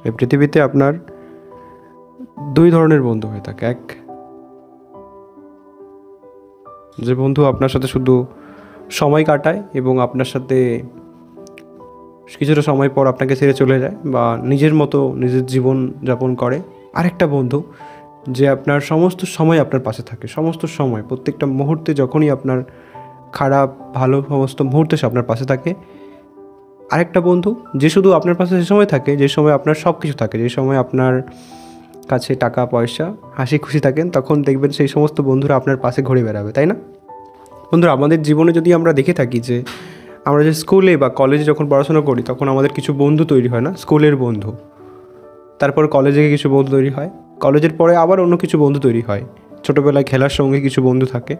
এই পৃথিবীতে আপনার দুই ধরনের বন্ধু হয়ে থাকে। এক, যে বন্ধু আপনার সাথে শুধু সময় কাটায় এবং আপনার সাথে কিছুটা সময় পর আপনাকে ছেড়ে চলে যায় বা নিজের মতো নিজের জীবন যাপন করে। আরেকটা বন্ধু যে আপনার সমস্ত সময় আপনার পাশে থাকে, সমস্ত সময়, প্রত্যেকটা মুহূর্তে, যখনই আপনার খারাপ ভালো সমস্ত মুহূর্তে সে আপনার পাশে থাকে। আরেকটা বন্ধু যে শুধু আপনার পাশে সে সময় থাকে যে সময় আপনার সব কিছু থাকে, যে সময় আপনার কাছে টাকা পয়সা হাসি খুশি থাকেন, তখন দেখবেন সেই সমস্ত বন্ধুরা আপনার পাশে ঘুরে বেড়াবে, তাই না? বন্ধুরা, আমাদের জীবনে যদি আমরা দেখে থাকি যে আমরা যে স্কুলে বা কলেজে যখন পড়াশোনা করি তখন আমাদের কিছু বন্ধু তৈরি হয় না, স্কুলের বন্ধু। তারপর কলেজে গিয়ে কিছু বন্ধু তৈরি হয়, কলেজের পরে আবার অন্য কিছু বন্ধু তৈরি হয়, ছোটোবেলায় খেলার সঙ্গে কিছু বন্ধু থাকে।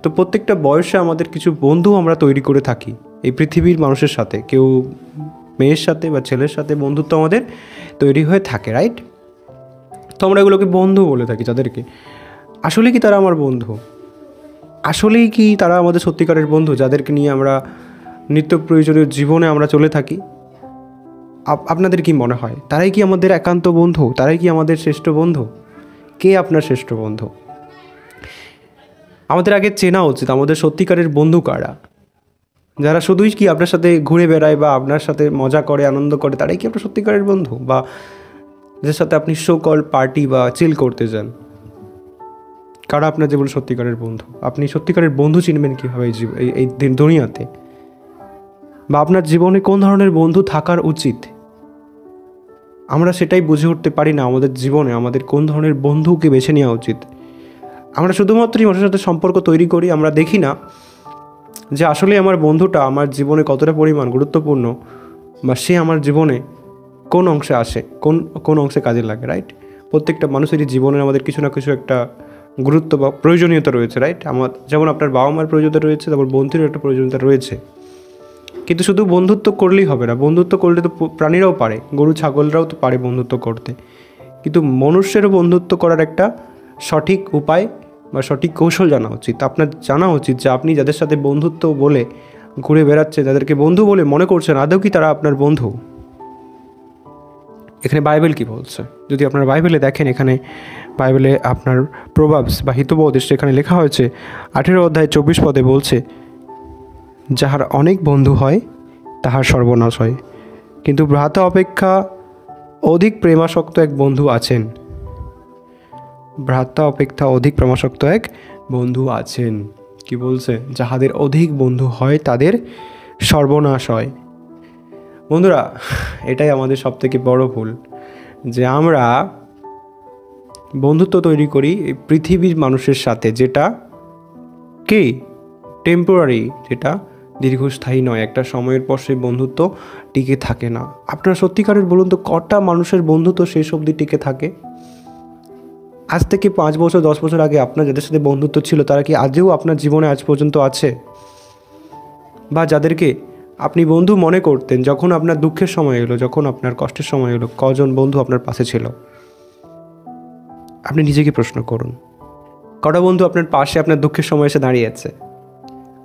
তো প্রত্যেকটা বয়সে আমাদের কিছু বন্ধু আমরা তৈরি করে থাকি এই পৃথিবীর মানুষের সাথে। কেউ মেয়ের সাথে বা ছেলের সাথে বন্ধুত্ব আমাদের তৈরি হয়ে থাকে, রাইট? তো আমরা এগুলোকে বন্ধু বলে থাকি যাদেরকে। আসলে কি তারা আমার বন্ধু? আসলেই কি তারা আমাদের সত্যিকারের বন্ধু, যাদেরকে নিয়ে আমরা নিত্য প্রয়োজনীয় জীবনে আমরা চলে থাকি? আপনাদের কি মনে হয়, তারাই কি আমাদের একান্ত বন্ধু? তারাই কি আমাদের শ্রেষ্ঠ বন্ধু? কে আপনার শ্রেষ্ঠ বন্ধু? আমাদের আগে চেনা উচিত আমাদের সত্যিকারের বন্ধু কারা। যারা শুধুই কি আপনার সাথে ঘুরে বেড়ায় বা আপনার সাথে মজা করে আনন্দ করে, তারাই কি আপনার সত্যিকারের বন্ধু? বা যাদের সাথে আপনি শো কল পার্টি বা চিল করতে যান, কারা আপনার জীবনে সত্যিকারের বন্ধু? আপনি সত্যিকারের বন্ধু চিনবেন কীভাবে এই দুনিয়াতে? বা আপনার জীবনে কোন ধরনের বন্ধু থাকার উচিত? আমরা সেটাই বুঝে উঠতে পারি না আমাদের জীবনে আমাদের কোন ধরনের বন্ধুকে বেছে নেওয়া উচিত। আমরা শুধুমাত্রই মানুষের সাথে সম্পর্ক তৈরি করি, আমরা দেখি না যে আসলে আমার বন্ধুটা আমার জীবনে কতটা পরিমাণ গুরুত্বপূর্ণ, বা সে আমার জীবনে কোন অংশে আসে, কোন অংশে কাজে লাগে, রাইট? প্রত্যেকটা মানুষেরই জীবনে আমাদের কিছু না কিছু একটা গুরুত্ব বা প্রয়োজনীয়তা রয়েছে, রাইট? যেমন আপনার বাবা মার প্রয়োজনীয়তা রয়েছে, তারপর বন্ধুরও একটা প্রয়োজনীয়তা রয়েছে। কিন্তু শুধু বন্ধুত্ব করলেই হবে না, বন্ধুত্ব করলে তো প্রাণীরাও পারে, গরু ছাগলরাও তো পারে বন্ধুত্ব করতে। কিন্তু মনুষ্যেরও বন্ধুত্ব করার একটা সঠিক উপায় বা সঠিক কৌশল জানা উচিত। আপনার জানা উচিত যে আপনি যাদের সাথে বন্ধুত্ব বলে ঘুরে বেড়াচ্ছে, যাদেরকে বন্ধু বলে মনে করছেন, আদৌ কি তারা আপনার বন্ধু? এখানে বাইবেল কি বলছে? যদি আপনারা বাইবেলে দেখেন, এখানে বাইবেলে আপনার প্রভাবস বা হিতোপদেশ সেখানে লেখা হয়েছে 18 অধ্যায় 24 পদে বলছে, যাহার অনেক বন্ধু হয় তাহার সর্বনাশ হয়, কিন্তু ভ্রাতা অপেক্ষা অধিক প্রেমাসক্ত এক বন্ধু আছেন। ভ্রাতা অপেক্ষা অধিক প্রেমাসক্ত এক বন্ধু আছেন। কি বলছে? যাহাদের অধিক বন্ধু হয় তাদের সর্বনাশ হয়। বন্ধুরা, এটাই আমাদের সবথেকে বড় ভুল, যে আমরা বন্ধুত্ব তৈরি করি এই পৃথিবীর মানুষের সাথে, যেটা কি টেম্পোরারি, যেটা দীর্ঘস্থায়ী নয়। একটা সময়ের পর সেই বন্ধুত্ব টিকে থাকে না। আপনারা সত্যিকারের বলুন তো, কটা মানুষের বন্ধুত্ব শেষ অবধি টিকে থাকে? আজ থেকে 5 বছর 10 বছর আগে আপনার যাদের সাথে বন্ধুত্ব ছিল, তারা কি আজও আপনার জীবনে আজ পর্যন্ত আছে? বা যাদেরকে আপনি বন্ধু মনে করতেন, যখন আপনার দুঃখের সময় এলো, যখন আপনার কষ্টের সময় এলো, কজন বন্ধু আপনার পাশে ছিল? আপনি নিজেকে প্রশ্ন করুন। কটা বন্ধু আপনার পাশে আপনার দুঃখের সময় এসে দাঁড়িয়েছে?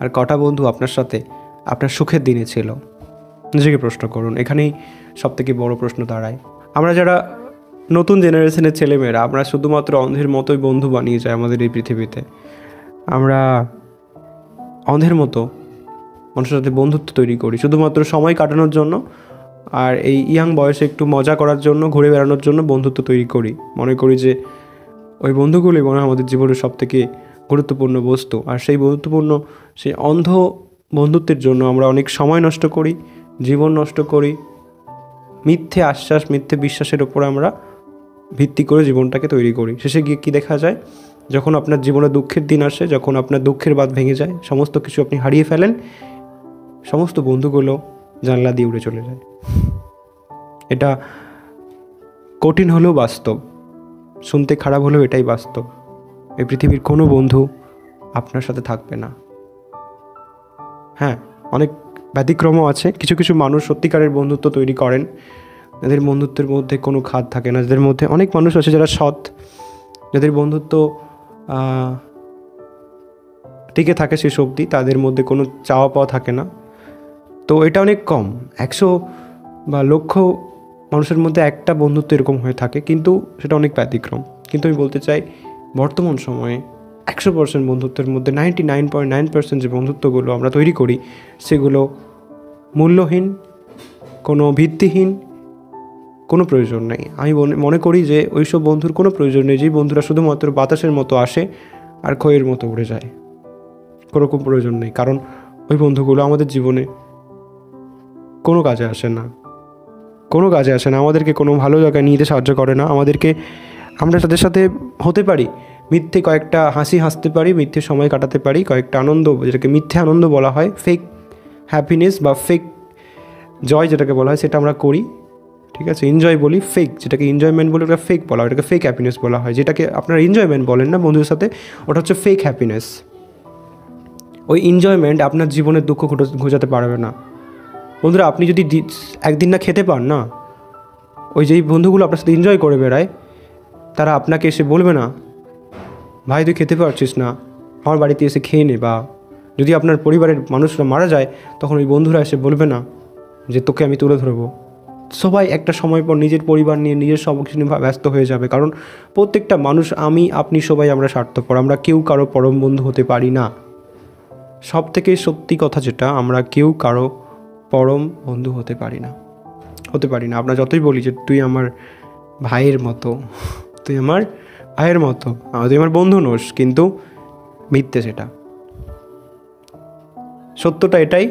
আর কটা বন্ধু আপনার সাথে আপনার সুখের দিনে ছিল? নিজেকে প্রশ্ন করুন। এখানেই সবথেকে বড় প্রশ্ন দাঁড়ায়। আমরা যারা নতুন জেনারেশনের ছেলেমেয়েরা, আমরা শুধুমাত্র অন্ধের মতোই বন্ধু বানিয়ে যাই আমাদের এই পৃথিবীতে। আমরা অন্ধের মতো মানুষের সাথে বন্ধুত্ব তৈরি করি শুধুমাত্র সময় কাটানোর জন্য, আর এই ইয়াং বয়সে একটু মজা করার জন্য, ঘুরে বেড়ানোর জন্য বন্ধুত্ব তৈরি করি। মনে করি যে ওই বন্ধুগুলোই মনে হয় আমাদের জীবনের সবথেকে গুরুত্বপূর্ণ বস্তু। আর সেই অন্ধ বন্ধুত্বের জন্য আমরা অনেক সময় নষ্ট করি, জীবন নষ্ট করি। মিথ্যে আশ্বাস, মিথ্যে বিশ্বাসের ওপর আমরা ভিত্তি করে জীবনটাকে তৈরি করি। শেষে গিয়ে কী দেখা যায়? যখন আপনার জীবনে দুঃখের দিন আসে, যখন আপনার দুঃখের বাঁধ ভেঙে যায়, সমস্ত কিছু আপনি হারিয়ে ফেলেন, সমস্ত বন্ধুগুলো জানলা দিয়ে উড়ে চলে যায়। এটা কঠিন হলেও বাস্তব, শুনতে খারাপ হলেও এটাই বাস্তব। এই পৃথিবীর কোনো বন্ধু আপনার সাথে থাকবে না। হ্যাঁ, অনেক ব্যতিক্রমও আছে। কিছু কিছু মানুষ সত্যিকারের বন্ধুত্ব তৈরি করেন, যাদের বন্ধুত্বের মধ্যে কোনো খাদ থাকে না, যাদের মধ্যে অনেক মানুষ আছে যারা সৎ, যাদের বন্ধুত্ব টিকে থাকে শেষ অবধি, তাদের মধ্যে কোনো চাওয়া পাওয়া থাকে না। তো এটা অনেক কম। 100 বা লক্ষ মানুষের মধ্যে একটা বন্ধুত্ব এরকম হয়ে থাকে, কিন্তু সেটা অনেক ব্যতিক্রম। কিন্তু আমি বলতে চাই বর্তমান সময়ে 100% বন্ধুত্বের মধ্যে 99.9% যে বন্ধুত্বগুলো আমরা তৈরি করি সেগুলো মূল্যহীন, কোনো ভিত্তিহীন, কোনো প্রয়োজন নেই। আমি মনে করি যে ওইসব বন্ধুর কোনো প্রয়োজন নেই, যেই বন্ধুরা শুধুমাত্র বাতাসের মতো আসে আর ক্ষয়ের মতো উড়ে যায়। কোনোরকম প্রয়োজন নেই, কারণ ওই বন্ধুগুলো আমাদের জীবনে কোনো কাজে আসে না, কোনো কাজে আসে না, আমাদেরকে কোনো ভালো জায়গায় নিয়ে যেতে সাহায্য করে না। আমরা তাদের সাথে হতে পারি, মিথ্যে কয়েকটা হাসি হাসতে পারি, মিথ্যে সময় কাটাতে পারি, কয়েকটা আনন্দ, যেটাকে মিথ্যে আনন্দ বলা হয়, ফেক হ্যাপিনেস বা ফেক জয় যেটাকে বলা হয়, সেটা আমরা করি। ঠিক আছে, এনজয় বলি, ফেক যেটাকে এনজয়মেন্ট বলি ওটা ফেক বলা হয়, ওটাকে ফেক হ্যাপিনেস বলা হয়। যেটাকে আপনারা এনজয়মেন্ট বলেন না বন্ধুদের সাথে, ওটা হচ্ছে ফেক হ্যাপিনেস। ওই এনজয়মেন্ট আপনার জীবনের দুঃখ ঘোচাতে পারবে না। বন্ধুরা, আপনি যদি একদিন না খেতে পান না, ওই যেই বন্ধুগুলো আপনার সাথে এনজয় করে বেড়ায়, তারা আপনাকে এসে বলবে না ভাই তুই খেতে পারছিস না, আমার বাড়িতে এসে খেয়ে নে। বা যদি আপনার পরিবারের মানুষরা মারা যায়, তখন ওই বন্ধুরা এসে বলবে না যে তোকে আমি তুলে ধরবো। সবাই একটা সময় পর নিজের পরিবার নিয়ে, নিজের সব কিছু নিয়ে ব্যস্ত হয়ে যাবে, কারণ প্রত্যেকটা মানুষ, আপনি সবাই আমরা স্বার্থপর, আমরা কেউ কারো পরম বন্ধু হতে পারি না। সব থেকে সত্যি কথা যেটা, আমরা কেউ কারো পরম বন্ধু হতে পারি না। আমরা যতই বলি যে তুই আমার ভাইয়ের মতো, তুই আমার বন্ধু নোস, কিন্তু মিথ্যে সেটা। সত্যটা এটাই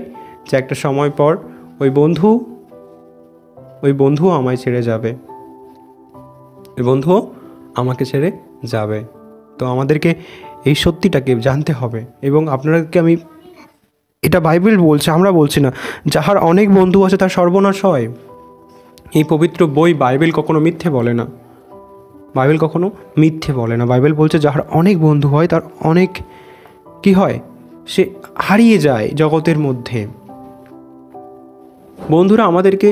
যে একটা সময় পর ওই বন্ধু আমায় ছেড়ে যাবে, আমাকে ছেড়ে যাবে। তো আমাদেরকে এই সত্যিটাকে জানতে হবে। এবং আপনাদেরকে আমি, এটা বাইবেল বলছে, আমরা বলছি না, যাহার অনেক বন্ধু আছে তার সর্বনাশ হয়। এই পবিত্র বই বাইবেল কখনো মিথ্যে বলে না। বাইবেল বলছে যাহার অনেক বন্ধু হয় তার অনেক কি হয়, সে হারিয়ে যায় জগতের মধ্যে। বন্ধুরা আমাদেরকে,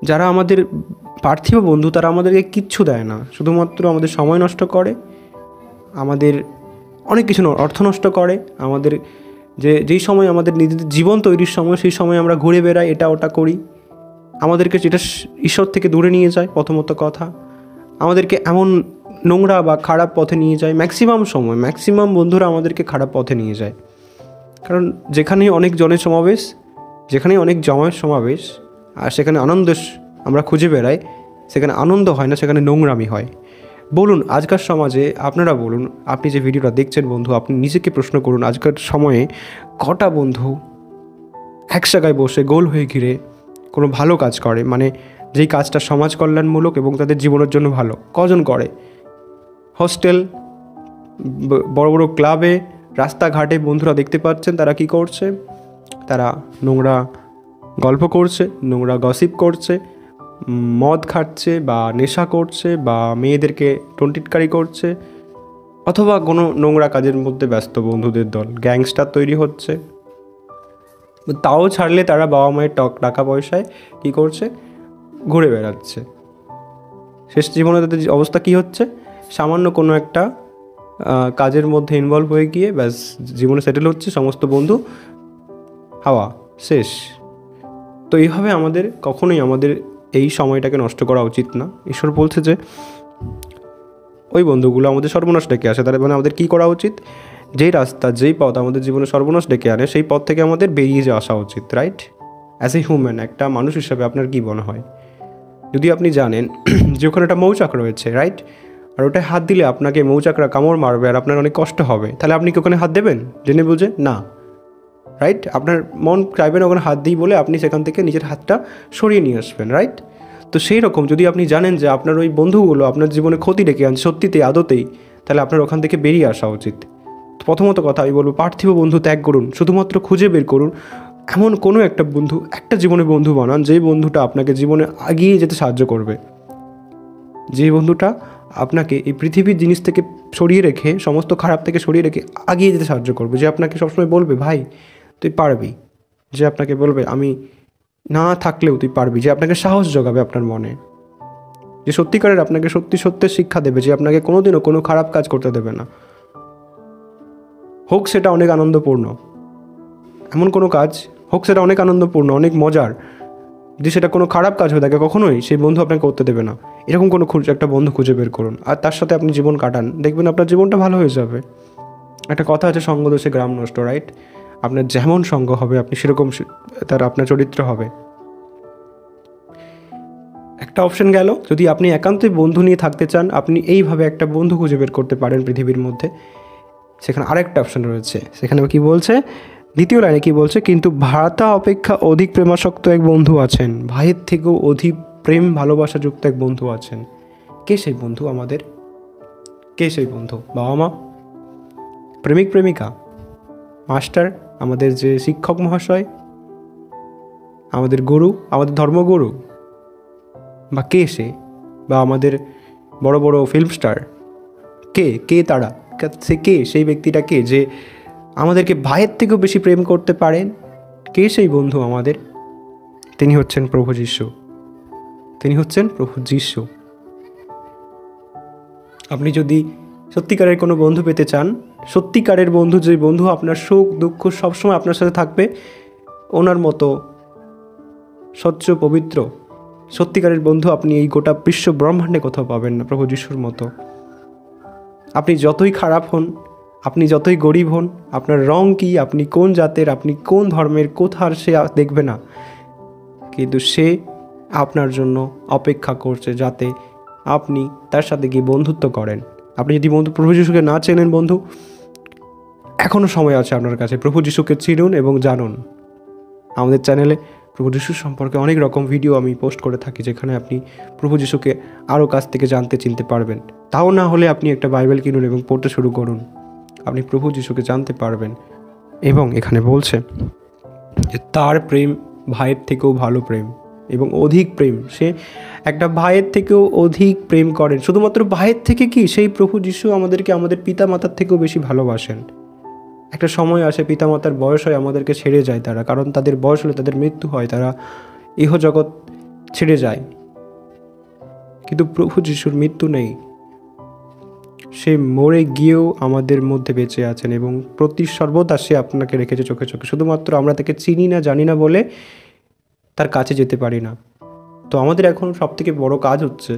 যারা আমাদের পার্থিব বন্ধু, তারা আমাদেরকে কিচ্ছু দেয় না, শুধুমাত্র আমাদের সময় নষ্ট করে, আমাদের অনেক কিছু অর্থ নষ্ট করে, আমাদের যেই সময় আমাদের নিজেদের জীবন তৈরির সময়, সেই সময় আমরা ঘুরে বেড়াই, এটা ওটা করি, আমাদেরকে যেটা ঈশ্বর থেকে দূরে নিয়ে যায়। প্রথমত কথা, আমাদেরকে এমন নোংরা বা খারাপ পথে নিয়ে যায়। ম্যাক্সিমাম বন্ধুরা আমাদেরকে খারাপ পথে নিয়ে যায়, কারণ যেখানেই অনেক জনের সমাবেশ, আর সেখানে আনন্দ আমরা খুঁজে বেড়াই, সেখানে আনন্দ হয় না, সেখানে নোংরামি হয়। বলুন আজকার সমাজে, আপনারা বলুন, আপনি যে ভিডিওটা দেখছেন বন্ধু, আপনি নিজেকে প্রশ্ন করুন, আজকের সময়ে কটা বন্ধু এক জায়গায় বসে গোল হয়ে ঘিরে কোনো ভালো কাজ করে, মানে যেই কাজটা সমাজ কল্যাণমূলক এবং তাদের জীবনের জন্য ভালো, কজন করে? হস্টেল, বড় বড় ক্লাবে, রাস্তাঘাটে বন্ধুরা দেখতে পাচ্ছেন তারা কি করছে, তারা নোংরা গল্প করছে, নোংরা গসিপ করছে, মদ খাচ্ছে বা নেশা করছে বা মেয়েদেরকে টোনটিটকারি করছে, অথবা কোনো নোংরা কাজের মধ্যে ব্যস্ত বন্ধুদের দল, গ্যাংস্টার তৈরি হচ্ছে। তাও ছাড়লে তারা বাবা মায়ের টাকা পয়সায় কী করছে, ঘুরে বেড়াচ্ছে। শেষ জীবনে তাদের অবস্থা কী হচ্ছে, সামান্য কোনো একটা কাজের মধ্যে ইনভলভ হয়ে গিয়ে ব্যাস জীবনে সেটেল হচ্ছে, সমস্ত বন্ধু হাওয়া শেষ। তো এইভাবে কখনোই আমাদের এই সময়টাকে নষ্ট করা উচিত না। ঈশ্বর বলছে যে ওই বন্ধুগুলো আমাদের সর্বনাশ ডেকে আসে, তার মানে আমাদের কী করা উচিত, যেই রাস্তা, যেই পথ আমাদের জীবনে সর্বনাশ ডেকে আনে, সেই পথ থেকে আমাদের বেরিয়ে আসা উচিত, রাইট? অ্যাজ এ হিউম্যান, একটা মানুষ হিসাবে আপনার কী মনে হয়, যদি আপনি জানেন যে ওখানে একটা মৌচাক রয়েছে, রাইট, আর ওটায় হাত দিলে আপনাকে মৌচাকরা কামড় মারবে আর আপনার অনেক কষ্ট হবে, তাহলে আপনি কি ওখানে হাত দেবেন জেনে বুঝে? না, রাইট? আপনার মন চাইবে না ওখানে হাত দিই বলে আপনি সেখান থেকে নিজের হাতটা সরিয়ে নিয়ে আসবেন, রাইট? তো সেই রকম যদি আপনি জানেন যে আপনার ওই বন্ধুগুলো আপনার জীবনে ক্ষতি ডেকে আনছে সত্যিতেই আদতেই, তাহলে আপনার ওখান থেকে বেরিয়ে আসা উচিত। প্রথমত কথা আমি বলবো, পার্থিব বন্ধু ত্যাগ করুন, শুধুমাত্র খুঁজে বের করুন এমন কোনো একটা বন্ধু, একটা জীবনে বন্ধু বানান, যেই বন্ধুটা আপনাকে জীবনে এগিয়ে যেতে সাহায্য করবে, যে বন্ধুটা আপনাকে এই পৃথিবীর জিনিস থেকে সরিয়ে রেখে, সমস্ত খারাপ থেকে সরিয়ে রেখে এগিয়ে যেতে সাহায্য করবে, যে আপনাকে সবসময় বলবে ভাই তুই পারবি, যে আপনাকে বলবে আমি না থাকলেও তুই পারবি, যে আপনাকে সাহস জোগাবে আপনার মনে, যে সত্যিকারের আপনাকে সত্যের শিক্ষা দেবে, যে আপনাকে কোনোদিনও কোনো খারাপ কাজ করতে দেবে না, হোক সেটা অনেক আনন্দপূর্ণ, এমন কোনো কাজ হোক সেটা অনেক আনন্দপূর্ণ, অনেক মজার, যদি সেটা কোনো খারাপ কাজ হয়ে থাকে কখনোই সেই বন্ধু আপনাকে করতে দেবে না। এরকম কোনো একটা বন্ধু খুঁজে বের করুন আর তার সাথে আপনি জীবন কাটান, দেখবেন আপনার জীবনটা ভালো হয়ে যাবে। একটা কথা আছে, সঙ্গ দোষে গ্রাম নষ্ট, রাইট? আপনার যেমন সঙ্গ হবে আপনি সেরকম তার আপনার চরিত্র হবে। একটা অপশন গেল, যদি আপনি একান্তই বন্ধু নিয়ে থাকতে চান আপনি এইভাবে একটা বন্ধু খুঁজে বের করতে পারেন পৃথিবীর মধ্যে। সেখানে আরেকটা অপশন রয়েছে, সেখানে কি বলছে, দ্বিতীয় লাইনে কি বলছে, কিন্তু ভ্রাতা অপেক্ষা অধিক প্রেমাসক্ত এক বন্ধু আছেন, ভাইয়ের থেকেও অধিক প্রেম ভালোবাসাযুক্ত এক বন্ধু আছেন। কে সেই বন্ধু আমাদের? কে সেই বন্ধু? বাবা মা, প্রেমিক প্রেমিকা, মাস্টার, আমাদের যে শিক্ষক মহাশয়, আমাদের গুরু, আমাদের ধর্মগুরু, বা কে সে? বা আমাদের বড় বড় ফিল্ম স্টার, কে কে তারা? সে কে? সেই ব্যক্তিটা কে যে আমাদেরকে ভাইয়ের থেকেও বেশি প্রেম করতে পারেন? কে সেই বন্ধু আমাদের? তিনি হচ্ছেন প্রভু যীশু। তিনি হচ্ছেন প্রভু যীশু। আপনি যদি সত্যিকারের কোনো বন্ধু পেতে চান, সত্যিকারের বন্ধু, যে বন্ধু আপনার সুখ দুঃখ সবসময় আপনার সাথে থাকবে, ওনার মতো স্বচ্ছ পবিত্র সত্যিকারের বন্ধু আপনি এই গোটা বিশ্ব ব্রহ্মাণ্ডে কোথাও পাবেন না প্রভু যীশুর মতো। আপনি যতই খারাপ হন, আপনি যতই গরিব হন, আপনার রং কী, আপনি কোন জাতের, আপনি কোন ধর্মের, কোথার, সে দেখবে না, কিন্তু সে আপনার জন্য অপেক্ষা করছে যাতে আপনি তার সাথে গিয়ে বন্ধুত্ব করেন। আপনি যদি প্রভু যীশুকে না চেনেন বন্ধু, এখনও সময় আছে আপনার কাছে। প্রভু যীশুকে চিনুন এবং জানুন। আমাদের চ্যানেলে প্রভু যীশুর সম্পর্কে অনেক রকম ভিডিও আমি পোস্ট করে থাকি, যেখানে আপনি প্রভু যীশুকে আরও কাছ থেকে জানতে চিনতে পারবেন। তাও না হলে আপনি একটা বাইবেল কিনুন এবং পড়তে শুরু করুন, আপনি প্রভু যীশুকে জানতে পারবেন। এবং এখানে বলছে যে তার প্রেম ভাইয়ের থেকেও ভালো প্রেম এবং অধিক প্রেম। সে একটা ভাইয়ের থেকেও অধিক প্রেম করেন। শুধুমাত্র ভাইয়ের থেকে কি, সেই প্রভু যীশু আমাদেরকে আমাদের পিতা মাতার থেকেও বেশি ভালোবাসেন। একটা সময় আসে পিতামাতার বয়স হয়, আমাদেরকে ছেড়ে যায় তারা, কারণ তাদের বয়স হলে তাদের মৃত্যু হয়, তারা ইহজগৎ ছেড়ে যায়। কিন্তু প্রভু যীশুর মৃত্যু নেই, সে মরে গিয়েও আমাদের মধ্যে বেঁচে আছেন এবং প্রতি সর্বদা সে আপনাকে রেখেছে চোখে চোখে। শুধুমাত্র আমরা তাকে চিনি না, জানি না বলে তার কাছে যেতে পারি না। তো আমাদের এখন সবথেকে বড় কাজ হচ্ছে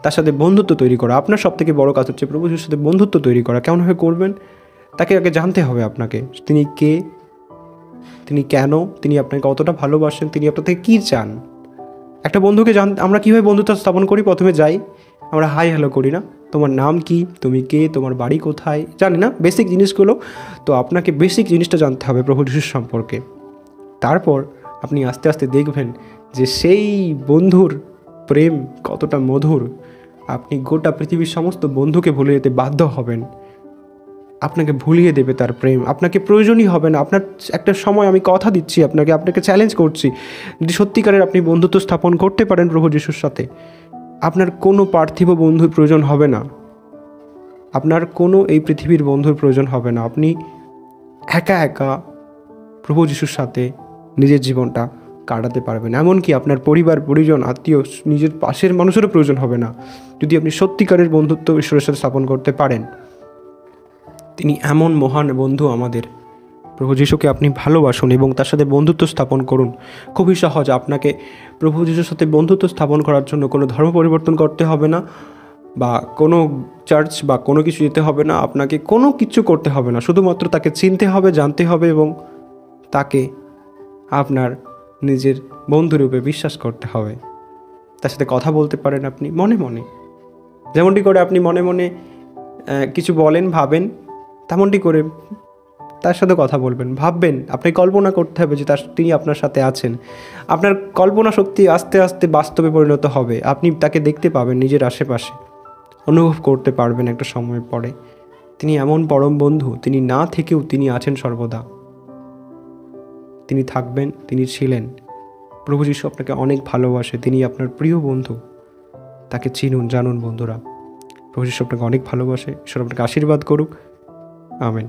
তার সাথে বন্ধুত্ব তৈরি করা। আপনার সবথেকে বড় কাজ হচ্ছে প্রভু যীশুর সাথে বন্ধুত্ব তৈরি করা। কেমনভাবে করবেন? তাকে আগে জানতে হবে আপনাকে, তিনি কে, তিনি কেন, তিনি আপনাকে কতটা ভালোবাসেন, তিনি আপনার থেকে কী চান। একটা বন্ধুকে আমরা কীভাবে বন্ধুত্ব স্থাপন করি? প্রথমে যাই, আমরা হাই হ্যালো করি না, তোমার নাম কি, তুমি কে, তোমার বাড়ি কোথায়, জানি না বেসিক জিনিসগুলো। তো আপনাকে বেসিক জিনিসটা জানতে হবে প্রভু যীশুর সম্পর্কে। তারপর আপনি আস্তে আস্তে দেখবেন যে সেই বন্ধুর প্রেম কতটা মধুর। আপনি গোটা পৃথিবীর সমস্ত বন্ধুকে ভুলে যেতে বাধ্য হবেন। আপনাকে ভুলিয়ে দেবে তার প্রেম, আপনাকে প্রয়োজনই হবে না। আপনার একটা সময়, আমি কথা দিচ্ছি আপনাকে চ্যালেঞ্জ করছি, যদি সত্যিকারের আপনি বন্ধুত্ব স্থাপন করতে পারেন প্রভু যীশুর সাথে, আপনার কোনো পার্থিব বন্ধুর প্রয়োজন হবে না, আপনার কোনো এই পৃথিবীর বন্ধুর প্রয়োজন হবে না। আপনি একা একা প্রভু যীশুর সাথে নিজের জীবনটা কাটাতে পারবেন। এমনকি আপনার পরিবার পরিজন আত্মীয় নিজের পাশের মানুষেরও প্রয়োজন হবে না, যদি আপনি সত্যিকারের বন্ধুত্ব ঈশ্বরের সাথে স্থাপন করতে পারেন। তিনি এমন মহান বন্ধু আমাদের। প্রভু যীশুকে আপনি ভালোবাসুন এবং তার সাথে বন্ধুত্ব স্থাপন করুন। খুবই সহজ। আপনাকে প্রভু যীশুর সাথে বন্ধুত্ব স্থাপন করার জন্য কোনো ধর্ম পরিবর্তন করতে হবে না, বা কোনো চার্চ বা কোনো কিছু যেতে হবে না, আপনাকে কোনো কিছু করতে হবে না। শুধুমাত্র তাকে চিনতে হবে, জানতে হবে এবং তাকে আপনার নিজের বন্ধুরূপে বিশ্বাস করতে হবে। তার সাথে কথা বলতে পারেন আপনি মনে মনে, যেমনটি করে আপনি মনে মনে কিছু বলেন, ভাবেন, তেমনটি করে তার সাথে কথা বলবেন, ভাববেন। আপনি কল্পনা করতে হবে যে তিনি আপনার সাথে আছেন। আপনার কল্পনা শক্তি আস্তে আস্তে বাস্তবে পরিণত হবে। আপনি তাকে দেখতে পাবেন নিজের আশেপাশে, অনুভব করতে পারবেন একটা সময় পরে। তিনি এমন পরম বন্ধু, তিনি না থেকেও তিনি আছেন সর্বদা, তিনি থাকবেন, তিনি ছিলেন। প্রভু যীশু আপনাকে অনেক ভালোবাসে, তিনি আপনার প্রিয় বন্ধু। তাকে চিনুন, জানুন বন্ধুরা। প্রভু যীশু আপনাকে অনেক ভালোবাসে। ঈশ্বর আপনাকে আশীর্বাদ করুক। আমেন।